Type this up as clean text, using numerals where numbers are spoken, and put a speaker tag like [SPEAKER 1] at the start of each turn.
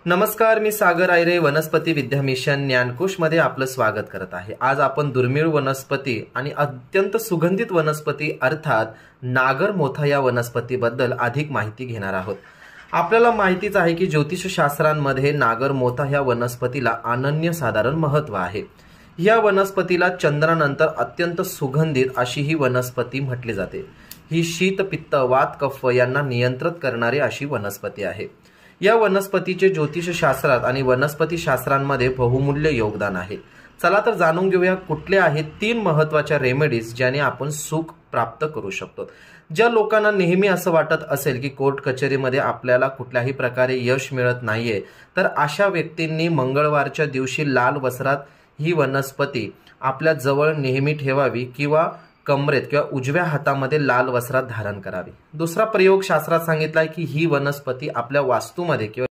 [SPEAKER 1] नमस्कार, मी सागर आयरे वनस्पती विद्या मिशन ज्ञानकोश मध्ये आपलं स्वागत करत आहे। आज आपण दुर्मिळ वनस्पती आणि अत्यंत सुगंधित वनस्पती अर्थात नागरमोथा या वनस्पतीबद्दल अधिक माहिती घेणार आहोत। आपल्याला माहितीच आहे की ज्योतिषशास्त्रांमध्ये नागरमोथा ह्या वनस्पतीला अनन्यसाधारण महत्त्व आहे। या वनस्पतीला चंद्रानंतर अत्यंत सुगंधित अशी ही वनस्पती म्हटली जाते। ही शीत, पित्त, वात, कफ यांना नियंत्रित करणारी अशी वनस्पती आहे। या वनस्पतीचे ज्योतिषशास्त्रात आणि वनस्पती शास्त्रांमध्ये बहुमूल्य योगदान आहे। चला तर जाणून घेऊया कुठले आहेत 3 महत्त्वाच्या रेमेडीज ज्याने आपण सुख प्राप्त करू शकतो। ज्या लोकांना नेहमी असं वाटत असेल की कोर्ट कचेरीमध्ये आपल्याला कुठल्याही प्रकारे यश मिळत नाहीये, तर अशा व्यक्तींनी मंगळवारच्या दिवशी लाल वस्त्रात ही वनस्पती आपल्या जवळ नेहमी ठेवावी किंवा कमरेत किंवा उजव्या हातामध्ये लाल वस्त्रात धारण करावी। दुसरा प्रयोग शास्त्रात सांगितलाय की ही वनस्पती आपल्या वास्तूमध्ये किंवा